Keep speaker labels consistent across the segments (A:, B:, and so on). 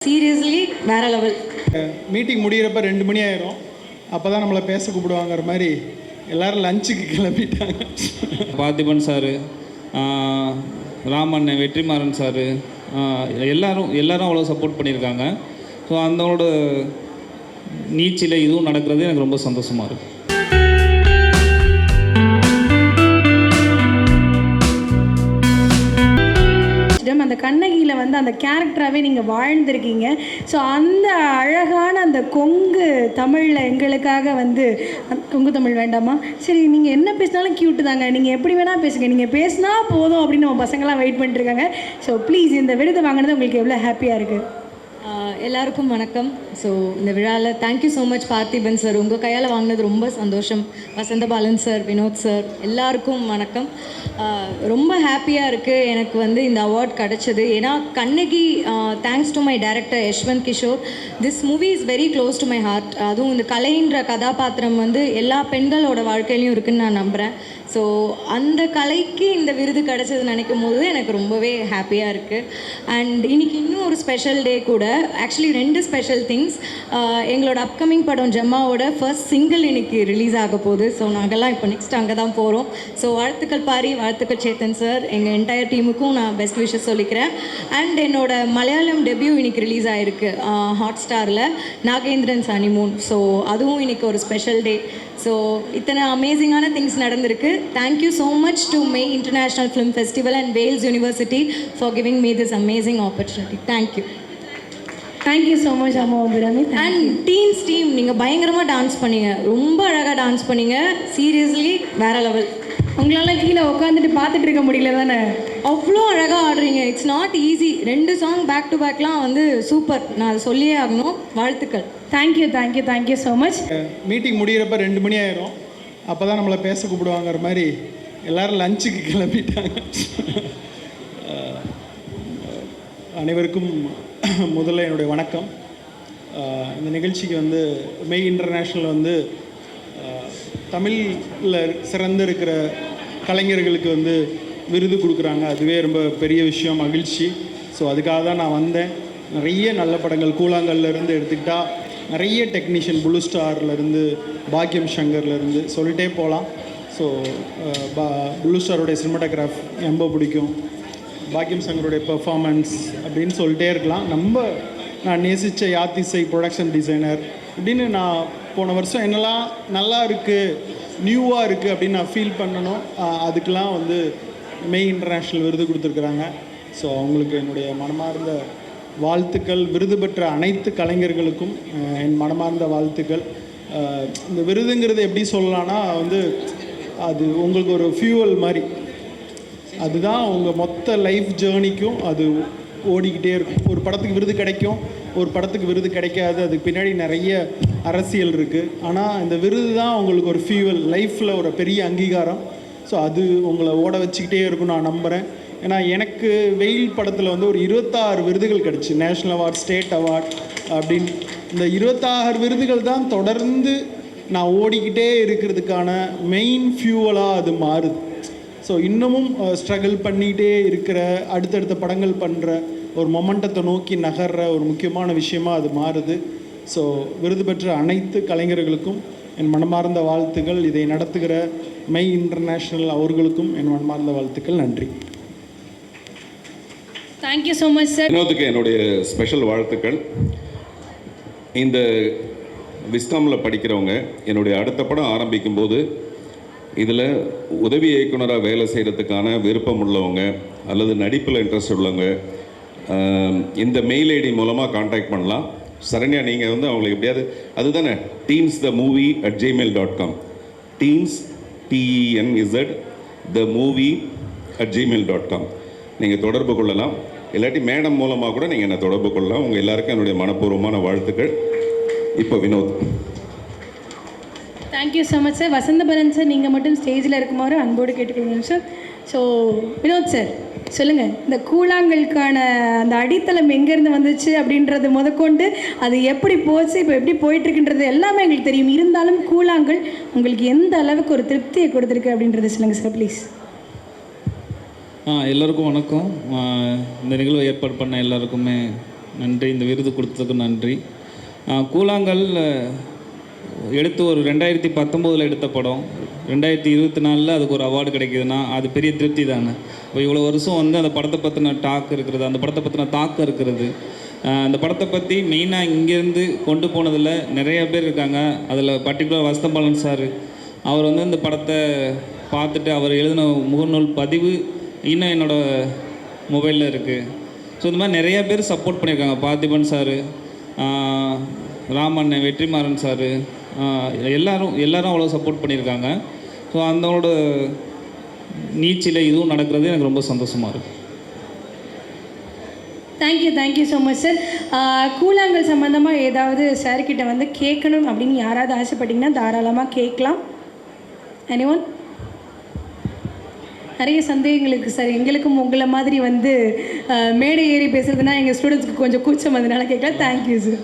A: Seriously வேற level.
B: Meeting முடிகிறப்ப 2 மணி ஆயிரும். அப்போ தான் நம்மளை பேச கூப்பிடுவாங்கிற மாதிரி எல்லோரும் லஞ்சுக்கு கிளம்பிட்டாங்க.
C: பார்த்திபன் சார், ராமன், வெற்றிமாறன் சார், எல்லாரும் அவ்வளோ சப்போர்ட் பண்ணியிருக்காங்க. ஸோ அந்தோட நீச்சில் இதுவும் நடக்கிறது எனக்கு ரொம்ப சந்தோஷமாக இருக்குது.
D: அந்த கண்ணகியில் வந்து அந்த கேரக்டராகவே நீங்கள் வாழ்ந்திருக்கீங்க. ஸோ அந்த அழகான அந்த கொங்கு தமிழில் எங்களுக்காக வந்து கொங்கு தமிழ் வேண்டாமா? சரி, நீங்கள் என்ன பேசினாலும் க்யூட்டு தாங்க, நீங்கள் எப்படி வேணால் பேசுங்க, நீங்கள் பேசினா போதும் அப்படின்னு நம்ம பசங்களாம் வெயிட் பண்ணிட்டுருக்காங்க. ஸோ ப்ளீஸ், இந்த விருது வாங்கினது உங்களுக்கு எவ்வளோ ஹாப்பியாக இருக்குது?
A: எல்லாருக்கும் வணக்கம். ஸோ இந்த விழாவில் thank you so much Parthiban sir, உங்கள் கையால் வாங்கினது ரொம்ப சந்தோஷம். வசந்தபாலன் சார், வினோத் சார், எல்லாருக்கும் வணக்கம். ரொம்ப ஹாப்பியாக இருக்குது எனக்கு வந்து இந்த அவார்ட் கிடச்சிது. ஏன்னா Kannagi, thanks to my director Yashwant Kishore, this movie is very close to my heart. அதுவும் இந்த கலைன்ற கதாபாத்திரம் வந்து எல்லா பெண்களோட வாழ்க்கையிலையும் இருக்குதுன்னு நான் நம்புகிறேன். ஸோ அந்த கலைக்கு இந்த விருது கிடச்சது நினைக்கும் போது எனக்கு ரொம்பவே ஹாப்பியாக இருக்குது. அண்ட் இன்றைக்கி இன்னும் ஒரு ஸ்பெஷல் டே கூட. Actually 2 special things. எங்களோட அப்கமிங் படம் ஜம்மாவோட ஃபர்ஸ்ட் சிங்கிள் இன்றைக்கி ரிலீஸ் ஆக போகுது. ஸோ நாங்கள்லாம் இப்போ நெக்ஸ்ட் அங்கே தான் போகிறோம். ஸோ வாழ்த்துக்கள் பாரி, வாழ்த்துக்கள் சேத்தன் சார், எங்கள் என்டையர் டீமுக்கும் நான் பெஸ்ட் விஷஸ் சொல்லிக்கிறேன். அண்ட் என்னோட மலையாளம் டெபியூ இன்றைக்கி ரிலீஸ் ஆகிருக்கு ஹாட் ஸ்டாரில், நாகேந்திரன் ஹனிமூன். ஸோ அதுவும் இன்றைக்கி ஒரு ஸ்பெஷல் டே. ஸோ இத்தனை அமேசிங்கான திங்ஸ் நடந்திருக்கு. Thank you so much to may international film festival and Vels university for giving me this amazing opportunity. Thank you.
D: Thank you so much அம்மா அபிராமி.
A: அண்ட் டீம் நீங்கள் பயங்கரமாக டான்ஸ் பண்ணீங்க, ரொம்ப அழகாக டான்ஸ் பண்ணீங்க. சீரியஸ்லி வேற லெவல்.
D: உங்களால் கீழே உட்காந்துட்டு பார்த்துட்டு இருக்க முடியல தானே?
A: அவ்வளோ அழகாக ஆடுறீங்க. It's not easy. 2 song back to பேக்லாம் வந்து சூப்பர். நான் அதை சொல்லியே ஆகணும். வாழ்த்துக்கள்.
D: Thank you so much.
B: மீட்டிங் முடிகிறப்ப 2 மணி ஆயிரும். அப்போ தான் நம்மளை பேச கூப்பிடுவாங்கிற மாதிரி எல்லோரும் லஞ்சுக்கு கிளம்பிட்டாங்க. அனைவருக்கும் முதல்ல என்னுடைய வணக்கம். இந்த நிகழ்ச்சிக்கு வந்து மெய் இன்டர்நேஷ்னல் வந்து தமிழில் சிறந்து இருக்கிற கலைஞர்களுக்கு வந்து விருது கொடுக்குறாங்க. அதுவே ரொம்ப பெரிய விஷயம், மகிழ்ச்சி. ஸோ அதுக்காக தான் நான் வந்தேன். நிறைய நல்ல படங்கள் கூழாங்கல்லேருந்து எடுத்துக்கிட்டால் நிறைய டெக்னீஷியன், ப்ளூ ஸ்டார்லேருந்து, பாக்கியம் சங்கர்லேருந்து சொல்லிட்டே போகலாம். ஸோ ப்ளூ ஸ்டாரோடைய சினிமாட்டோகிராஃப் ரொம்ப பிடிக்கும், பாக்கியம் சங்கருடைய பெர்ஃபார்மன்ஸ் அப்படின்னு சொல்லிட்டே இருக்கலாம். நான் நேசித்த யாத்திசை ப்ரொடக்ஷன் டிசைனர் அப்படின்னு நான் போன வருஷம் என்னெல்லாம் நல்லா இருக்குது, நியூவாக இருக்குது அப்படின்னு நான் ஃபீல் பண்ணணும். அதுக்கெலாம் வந்து மெய் இன்டர்நேஷ்னல் விருது கொடுத்துருக்குறாங்க. ஸோ அவங்களுக்கு என்னுடைய மனமார்ந்த வாழ்த்துக்கள். விருது பெற்ற அனைத்து கலைஞர்களுக்கும் என் மனமார்ந்த வாழ்த்துக்கள். இந்த விருதுங்கிறது எப்படி சொல்லலான்னா வந்து அது உங்களுக்கு ஒரு ஃபியூவல் மாதிரி. அதுதான் உங்கள் மொத்த லைஃப் ஜேர்னிக்கும் அது ஓடிக்கிட்டே இருக்கும். ஒரு படத்துக்கு விருது கிடைக்கும், ஒரு படத்துக்கு விருது கிடைக்காது. அதுக்கு பின்னாடி நிறைய அரசியல் இருக்குது. ஆனால் இந்த விருது தான் உங்களுக்கு ஒரு ஃபியூவல், லைஃப்பில் ஒரு பெரிய அங்கீகாரம். ஸோ அது உங்களை ஓட வச்சுக்கிட்டே இருக்கும் நான் நம்புகிறேன். ஏன்னா எனக்கு வெயில் படத்தில் வந்து ஒரு 26 விருதுகள் கிடச்சி, நேஷ்னல் அவார்ட், ஸ்டேட் அவார்ட் அப்படின்னு. இந்த 26 விருதுகள் தான் தொடர்ந்து நான் ஓடிக்கிட்டே இருக்கிறதுக்கான மெயின் ஃபியூவலாக அது மாறுது. ஸோ இன்னமும் ஸ்ட்ரகிள் பண்ணிகிட்டே இருக்கிற, அடுத்தடுத்த படங்கள் பண்ணுற ஒரு மொமெண்டத்தை நோக்கி நகர்ற ஒரு முக்கியமான விஷயமாக அது மாறுது. ஸோ விருது பெற்ற அனைத்து கலைஞர்களுக்கும் என் மனமார்ந்த வாழ்த்துக்கள். இதை நடத்துகிற மெய் இன்டர்நேஷ்னல் அவர்களுக்கும் என் மனமார்ந்த வாழ்த்துக்கள். நன்றி.
D: Thank you so much sir.
E: வினோத்துக்கு என்னுடைய ஸ்பெஷல் வாழ்த்துக்கள். இந்த விஸ்காமில் படிக்கிறவங்க என்னுடைய அடுத்த படம் ஆரம்பிக்கும் போது இதில் உதவி இயக்குனராக வேலை செய்கிறதுக்கான விருப்பம் உள்ளவங்க அல்லது நடிப்பில் இன்ட்ரெஸ்ட் உள்ளவங்க இந்த மெயில் ஐடி மூலமாக காண்டாக்ட் பண்ணலாம். சரண்யா, நீங்கள் வந்து அவங்களுக்கு எப்படியாவது அதுதானே teensthemovie@gmail.com teensthemovie@gmail.com நீங்கள் தொடர்பு கொள்ளலாம். இல்லாட்டி மேடம் மூலமாக கூட நீங்கள் என்னை தொடர்பு கொள்ளலாம். உங்கள் எல்லாருக்கும் என்னுடைய மனப்பூர்வமான வாழ்த்துக்கள். இப்போ Vinoth.
D: Thank you so much sir. Vasanthabalan sir, நீங்கள் மட்டும் ஸ்டேஜில் இருக்குமாறு அன்போடு கேட்டுக்கொள்ளுங்க சார். ஸோ வினோத் சார் சொல்லுங்கள், இந்த கூழாங்கலுக்கான அந்த அடித்தளம் எங்கேருந்து வந்துச்சு அப்படின்றது முதற்கொண்டு அது எப்படி போச்சு, இப்போ எப்படி போயிட்டுருக்குன்றது எல்லாமே எங்களுக்கு தெரியும். இருந்தாலும் கூழாங்கல் உங்களுக்கு எந்த அளவுக்கு ஒரு திருப்தியை கொடுத்துருக்கு அப்படின்றத சொல்லுங்கள் சார் ப்ளீஸ்.
C: எல்லாருக்கும் வணக்கம். இந்த நிகழ்வை ஏற்பாடு பண்ண எல்லாருக்குமே நன்றி. இந்த விருது கொடுத்ததுக்கு நன்றி. கூழாங்கல் எடுத்து ஒரு 2019 எடுத்த படம் 2024 அதுக்கு ஒரு அவார்டு கிடைக்குதுன்னா அது பெரிய திருப்தி தானே. இப்போ இவ்வளோ வருஷம் வந்து அந்த படத்தை பற்றின டாக் இருக்கிறது, அந்த படத்தை பற்றின தாக்கம் இருக்கிறது. அந்த படத்தை பற்றி மெயினாக இங்கேருந்து கொண்டு போனதில் நிறைய பேர் இருக்காங்க. அதில் பர்டிகுலர் வசந்தபாலன் சார், அவர் வந்து இந்த படத்தை பார்த்துட்டு அவர் எழுதின முகநூல் பதிவு இன்னும் என்னோடய மொபைலில் இருக்குது. ஸோ இந்த மாதிரி நிறைய பேர் சப்போர்ட் பண்ணியிருக்காங்க. பார்த்திபன் சார், ராமண்ணன், வெற்றிமாறன் சார், எல்லாரும் அவ்வளோ சப்போர்ட் பண்ணியிருக்காங்க. ஸோ அந்தோட நீச்சில் இதுவும் நடக்கிறது எனக்கு ரொம்ப சந்தோஷமாக இருக்குது.
D: Thank you so much sir. கூழாங்கல் சம்மந்தமாக ஏதாவது சார்கிட்ட வந்து கேட்கணும் அப்படின்னு யாராவது ஆசைப்பட்டீங்கன்னா தாராளமாக கேட்கலாம். எனிஒன்? நிறைய சந்தேகங்களுக்கு சார், எங்களுக்கும் உங்களை மாதிரி வந்து மேடை ஏறி பேசுறதுனா எங்கள் ஸ்டூடெண்ட்ஸ்க்கு கொஞ்சம் கூச்சம் அதனால கேட்கலாம். Thank you sir.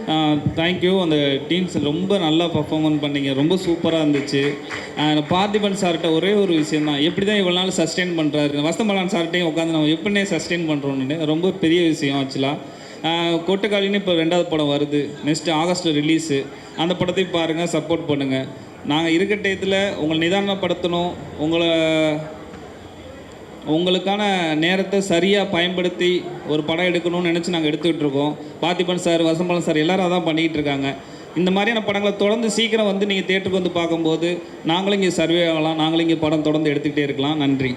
C: தேங்க்யூ. அந்த டீம்ஸ் ரொம்ப நல்லா பர்ஃபார்மன்ஸ் பண்ணிங்க, ரொம்ப சூப்பராக இருந்துச்சு. பார்த்திபன் சார்கிட்ட ஒரே ஒரு விஷயம் தான், எப்படி தான் இவ்வளோ நாள் சஸ்டெயின் பண்ணுறாரு. வசந்தபாலன் சார்கிட்டையும் உட்காந்து நம்ம எப்படினே சஸ்டெயின் பண்ணுறோன்னு ரொம்ப பெரிய விஷயம் ஆக்சுவலாக. கொட்டுக்காலின்னு இப்போ 2வது படம் வருது, நெக்ஸ்ட்டு ஆகஸ்ட்டில் ரிலீஸு. அந்த படத்தையும் பாருங்கள், சப்போர்ட் பண்ணுங்கள். நாங்கள் இருக்க டயத்தில் உங்களை நிதானப்படுத்தணும், உங்களுக்கான நேரத்தை சரியாக பயன்படுத்தி ஒரு படம் எடுக்கணும்னு நினச்சி நாங்கள் எடுத்துக்கிட்டு இருக்கோம். பார்த்திபன் சார், வசந்தபாலன் சார் எல்லாரும் அதான் பண்ணிக்கிட்டு இருக்காங்க. இந்த மாதிரியான படங்களை தொடர்ந்து சீக்கிரம் வந்து நீங்கள் தேட்டருக்கு வந்து பார்க்கும்போது நாங்களும் இங்கே சர்வே ஆகலாம், நாங்களும் இங்கே படம் தொடர்ந்து எடுத்துக்கிட்டே இருக்கலாம். நன்றி.